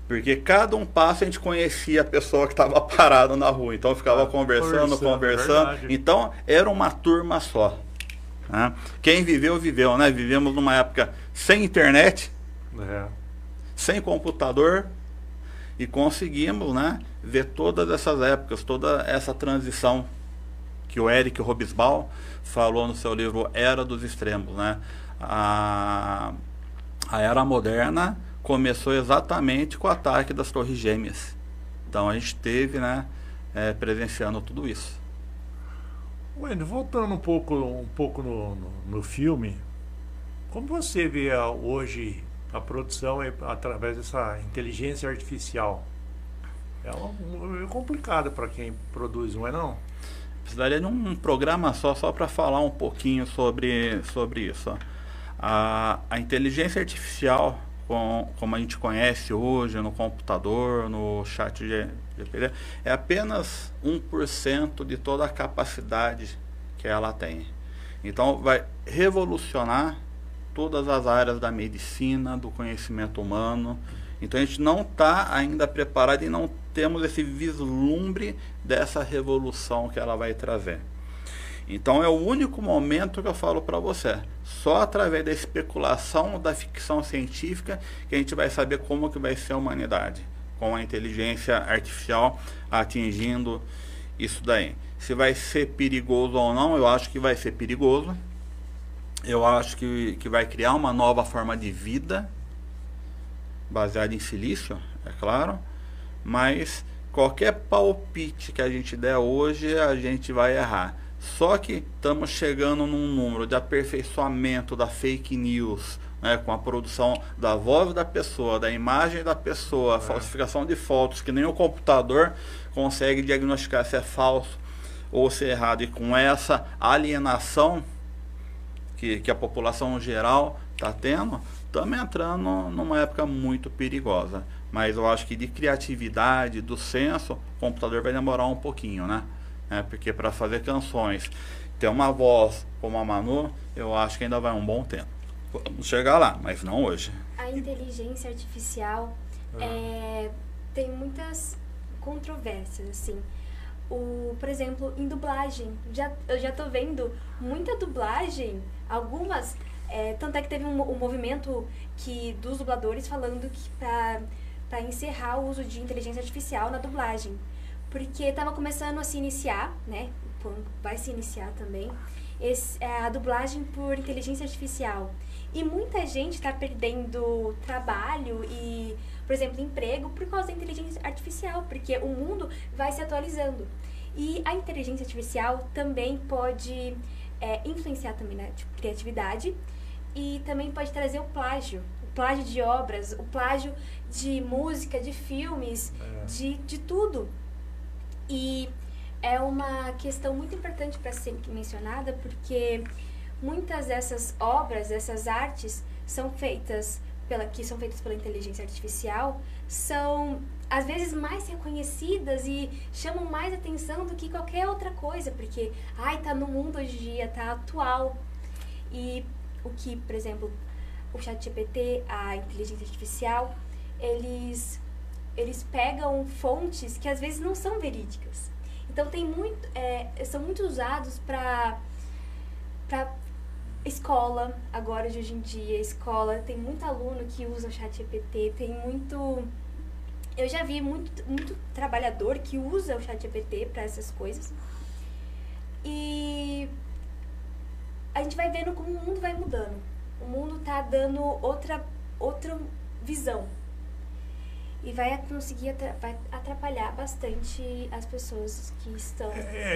Porque cada um passo a gente conhecia a pessoa que estava parada na rua. Então eu ficava conversando. Verdade. Então era uma turma só. Né? Quem viveu, viveu, né? Vivemos numa época sem internet, sem computador, e conseguimos, né, ver todas essas épocas, toda essa transição que o Eric Hobsbawm falou no seu livro Era dos Extremos, né? A Era Moderna começou exatamente com o ataque das Torres Gêmeas. Então a gente teve, né, presenciando tudo isso. Wendel, voltando um pouco no filme, como você vê hoje a produção através dessa inteligência artificial? É complicado para quem produz, não é não? Precisaria de um programa só para falar um pouquinho sobre isso. Ó. A inteligência artificial, como a gente conhece hoje no computador, no chat GPT, é apenas 1% de toda a capacidade que ela tem. Então vai revolucionar todas as áreas da medicina, do conhecimento humano. Então a gente não está ainda preparado e não temos esse vislumbre dessa revolução que ela vai trazer. Então é o único momento que eu falo para você, só através da especulação, da ficção científica, que a gente vai saber como que vai ser a humanidade, com a inteligência artificial atingindo isso daí. Se vai ser perigoso ou não, eu acho que vai ser perigoso. Eu acho que vai criar uma nova forma de vida, baseada em silício, é claro, mas qualquer palpite que a gente der hoje, a gente vai errar. Só que estamos chegando num número de aperfeiçoamento da fake news, né, com a produção da voz da pessoa, da imagem da pessoa, falsificação de fotos, que nem o computador consegue diagnosticar se é falso ou se é errado. E com essa alienação que a população geral está tendo, estamos entrando numa época muito perigosa. Mas eu acho que de criatividade, do senso, o computador vai demorar um pouquinho, né? Porque para fazer canções, ter uma voz como a Manu, eu acho que ainda vai um bom tempo. Vamos chegar lá, mas não hoje. A inteligência artificial tem muitas controvérsias, assim. Por exemplo, em dublagem, eu já tô vendo muita dublagem, algumas, tanto é que teve um movimento dos dubladores falando que para encerrar o uso de inteligência artificial na dublagem. Porque estava começando a se iniciar, né? Vai se iniciar também, a dublagem por inteligência artificial. E muita gente está perdendo trabalho e, por exemplo, emprego por causa da inteligência artificial, porque o mundo vai se atualizando. E a inteligência artificial também pode influenciar também na criatividade e também pode trazer o plágio de obras, o plágio de música, de filmes, de tudo. E é uma questão muito importante para ser mencionada, porque muitas dessas obras, dessas artes que são feitas pela inteligência artificial, são às vezes mais reconhecidas e chamam mais atenção do que qualquer outra coisa, porque tá no mundo hoje em dia, tá atual. E o que, por exemplo, o ChatGPT, a inteligência artificial, eles pegam fontes que às vezes não são verídicas. Então são muito usados para escola, agora de hoje em dia. Escola tem muito aluno que usa o ChatGPT, eu já vi muito trabalhador que usa o ChatGPT para essas coisas. E a gente vai vendo como o mundo vai mudando. O mundo tá dando outra visão. E vai atrapalhar bastante as pessoas que estão...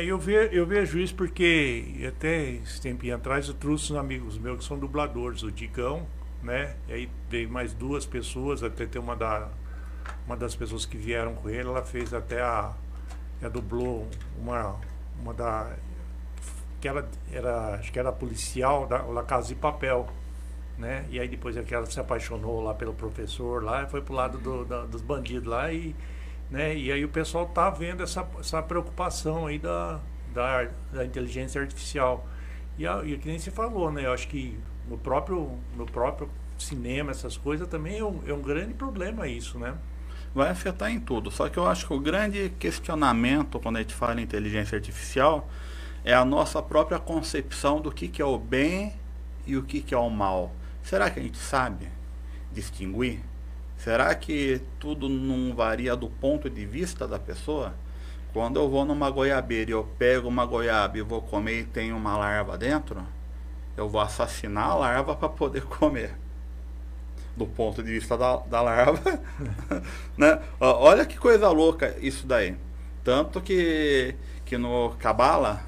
Eu vejo isso porque até esse tempinho atrás eu trouxe uns amigos meus que são dubladores, o Digão, né? E aí veio mais 2 pessoas, até tem uma uma das pessoas que vieram com ele, ela fez até dublou uma da que ela acho que era policial da La Casa de Papel, né? E aí depois ela se apaixonou lá pelo professor lá, e foi pro lado dos bandidos lá, e né? E aí o pessoal tá vendo essa preocupação aí da inteligência artificial. E que nem você falou, né? Eu acho que no próprio cinema, essas coisas também é um grande problema isso, né? Vai afetar em tudo. Só que eu acho que o grande questionamento quando a gente fala em inteligência artificial é a nossa própria concepção do que é o bem e o que é o mal. Será que a gente sabe distinguir? Será que tudo não varia do ponto de vista da pessoa? Quando eu vou numa goiabeira e eu pego uma goiaba e vou comer e tem uma larva dentro, eu vou assassinar a larva para poder comer. Do ponto de vista da larva, né? Olha que coisa louca isso daí. Tanto que no Kabbalah,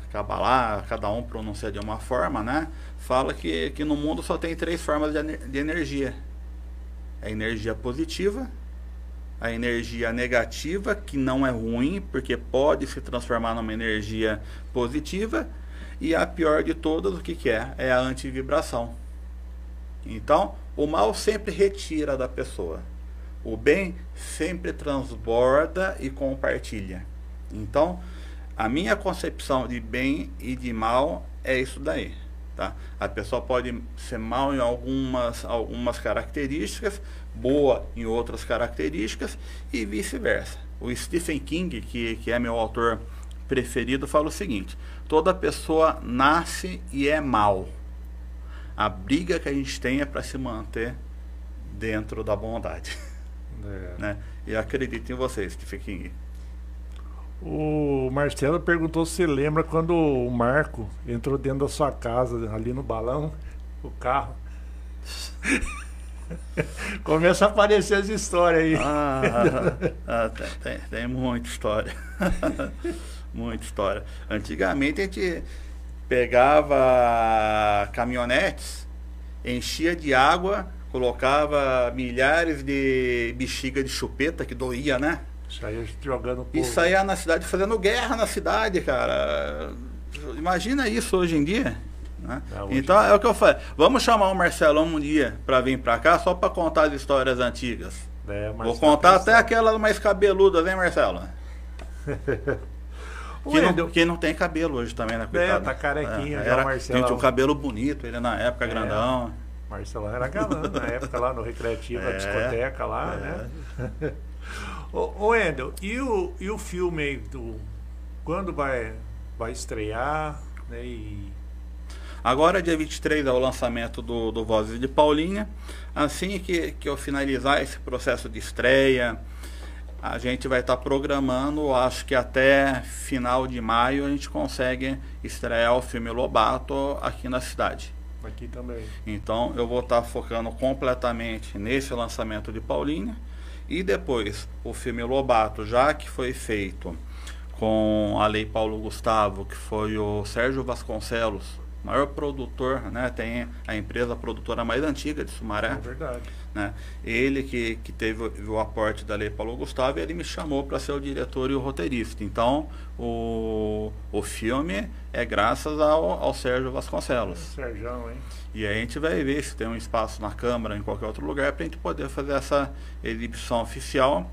cada um pronuncia de uma forma, né? Fala que no mundo só tem 3 formas de energia. A energia positiva, a energia negativa, que não é ruim, porque pode se transformar numa energia positiva, e a pior de todas, o que é? É a antivibração. Então, o mal sempre retira da pessoa. O bem sempre transborda e compartilha. Então, a minha concepção de bem e de mal é isso daí. Tá? A pessoa pode ser mal em algumas características, boa em outras características e vice-versa. O Stephen King, que é meu autor preferido, fala o seguinte: toda pessoa nasce e é mal. A briga que a gente tem é para se manter dentro da bondade. Né? E acredito em vocês, Stephen King. O Marcelo perguntou se você lembra quando o Marco entrou dentro da sua casa, ali no balão, o carro. Começa a aparecer as histórias aí. Tem muita história. Muita história. Antigamente a gente pegava caminhonetes, enchia de água, colocava milhares de bexiga de chupeta, que doía, né? Saía jogando e saía na cidade fazendo guerra na cidade, cara. Imagina isso hoje em dia, né? Então é o que eu falei. Vamos chamar o Marcelão um dia para vir para cá só para contar as histórias antigas. Vou contar até aquelas mais cabeludas, hein, Marcelo? Que não tem cabelo hoje também, né? Coitado. Tá carequinha já, o Marcelão. Tinha um cabelo bonito, ele na época, grandão. Marcelão era galã na época lá no Recreativo, a discoteca lá, né? Ô Wendel, e o filme aí quando vai estrear, né? Agora, dia 23 é o lançamento do Vozes de Paulinha. Assim que eu finalizar esse processo de estreia, a gente vai estar programando, acho que até final de maio a gente consegue estrear o filme Lobato aqui na cidade. Aqui também. Então eu vou estar focando completamente nesse lançamento de Paulinha. E depois, o filme Lobato, já que foi feito com a Lei Paulo Gustavo, que foi o Sérgio Vasconcelos, maior produtor, né? Tem a empresa produtora mais antiga de Sumaré. É verdade. Né? Ele que teve o aporte da Lei Paulo Gustavo, ele me chamou para ser o diretor e o roteirista. Então, o filme é graças ao Sérgio Vasconcelos. Sérgio, hein? E aí a gente vai ver se tem um espaço na Câmara, em qualquer outro lugar, para a gente poder fazer essa exibição oficial.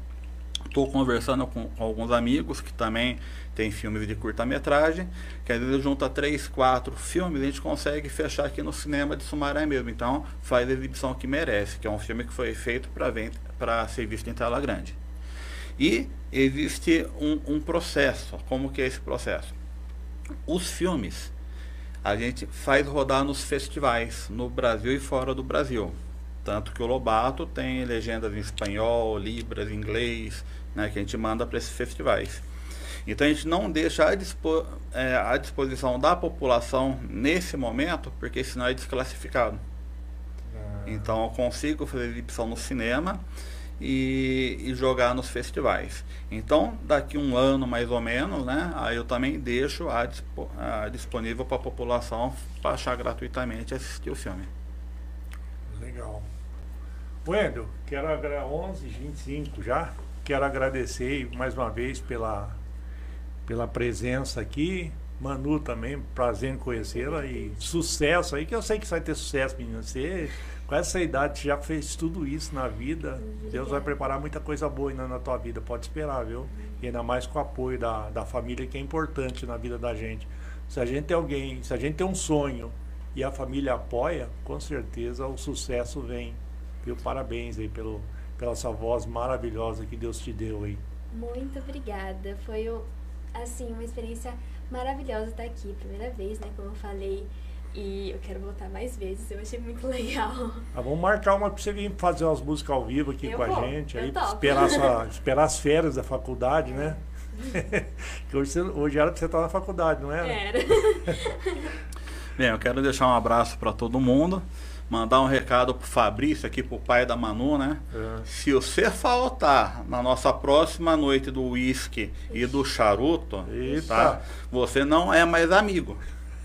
Estou conversando com alguns amigos que também tem filmes de curta-metragem, que às vezes junta 3, 4 filmes, a gente consegue fechar aqui no cinema de Sumaré mesmo. Então faz a exibição que merece, que é um filme que foi feito para ser visto em tela grande. E existe um processo. Como que é esse processo? Os filmes a gente faz rodar nos festivais, no Brasil e fora do Brasil. Tanto que o Lobato tem legendas em espanhol, libras, inglês, né, que a gente manda para esses festivais. Então a gente não deixa à disposição da população nesse momento, porque senão é desclassificado. Então eu consigo fazer exibição no cinema e jogar nos festivais. Então daqui um ano mais ou menos, né, aí eu também deixo disponível para a população baixar gratuitamente e assistir o filme. Legal. Wendel, quero 11h25 já. Quero agradecer mais uma vez pela presença aqui. Manu também, prazer em conhecê-la e sucesso aí, que eu sei que você vai ter sucesso, menina. Você, com essa idade, já fez tudo isso na vida. Deus vai preparar muita coisa boa ainda na tua vida, pode esperar, viu? E ainda mais com o apoio da família, que é importante na vida da gente. Se a gente tem alguém, se a gente tem um sonho e a família apoia, com certeza o sucesso vem. Viu? Parabéns aí pela sua voz maravilhosa que Deus te deu aí. Muito obrigada. Foi assim, uma experiência maravilhosa estar aqui, primeira vez, né, como eu falei, e eu quero voltar mais vezes, eu achei muito legal. Vamos marcar uma pra você vir fazer umas músicas ao vivo aqui com a gente, aí topo. esperar as férias da faculdade, né? Que hoje era pra você estar na faculdade, não era? Era. Bem, eu quero deixar um abraço para todo mundo, mandar um recado pro Fabrício aqui, pro pai da Manu, né? Se você faltar na nossa próxima noite do uísque e do charuto, tá? Você não é mais amigo.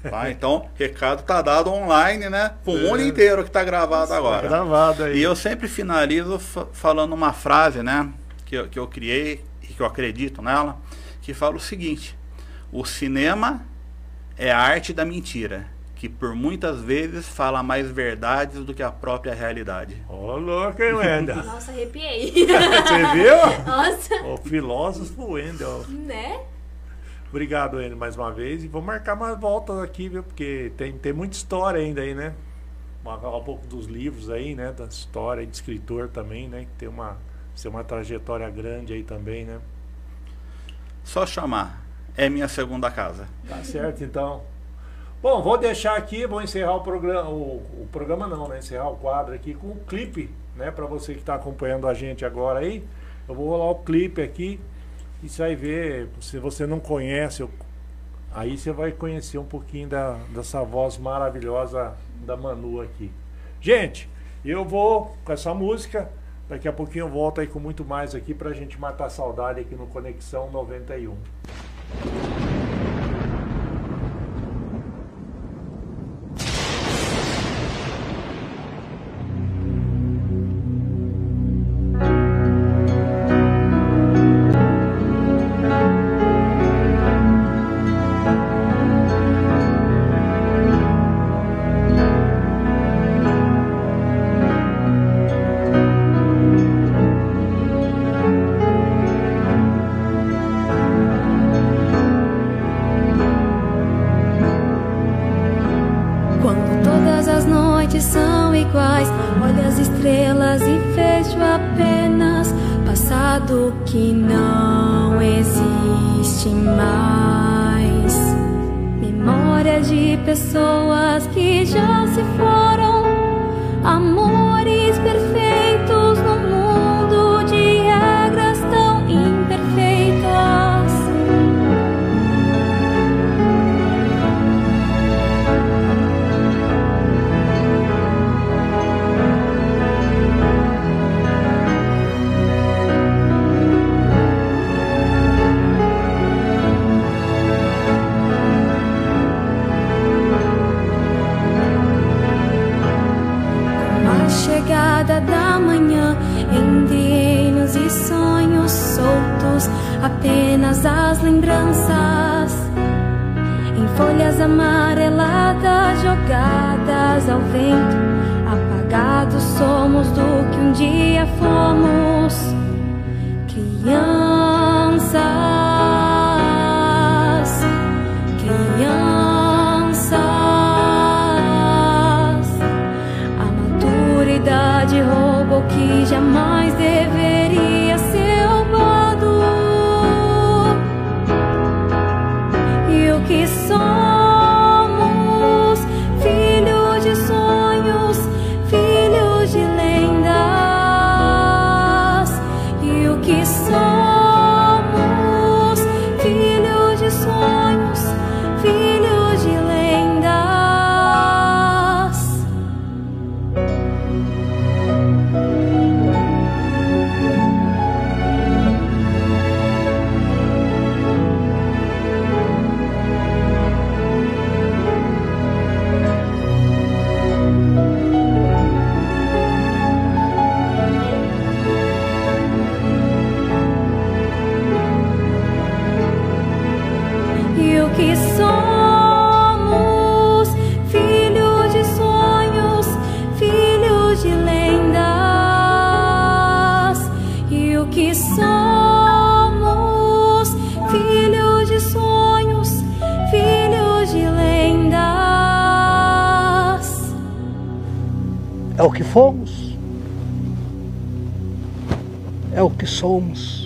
Tá? Então, recado tá dado online, né? Pro mundo inteiro que tá gravado agora. Tá gravado aí. E eu sempre finalizo falando uma frase, né? Que eu criei e que eu acredito nela, que fala o seguinte: o cinema é a arte da mentira, que por muitas vezes fala mais verdades do que a própria realidade. Ô, louco, hein, Wendel? Nossa, arrepiei. Você viu? Nossa. O filósofo Wendel. Né? Obrigado, Wendel, mais uma vez. E vou marcar mais voltas aqui, viu? Porque tem muita história ainda aí, né? Falar um pouco dos livros aí, né? Da história de escritor também, né? Que tem uma trajetória grande aí também, né? Só chamar. É minha segunda casa. Tá certo, então. Bom, vou deixar aqui, vou encerrar o programa, o programa não, né? Encerrar o quadro aqui com o clipe, né? Para você que está acompanhando a gente agora aí, eu vou rolar o clipe aqui e você vai ver, se você não conhece, aí você vai conhecer um pouquinho dessa voz maravilhosa da Manu aqui. Gente, eu vou com essa música, daqui a pouquinho eu volto aí com muito mais aqui pra gente matar a saudade aqui no Conexão 91. São iguais, olho as estrelas e vejo apenas passado que não existe mais. Memória de pessoas que já se foram, amores perfeitos no mundo de regras tão imperfeitas. Da manhã, entre hinos e sonhos soltos, apenas as lembranças em folhas amareladas jogadas ao vento. Apagados somos do que um dia fomos, crianças, crianças. De roubo que jamais deveria ser roubado. E o que somos? Filhos de sonhos, filhos de lendas. E o que somos? que somos filhos de sonhos, filhos de lendas. E o que somos filhos de sonhos, filhos de lendas. É o que fomos, é o que somos.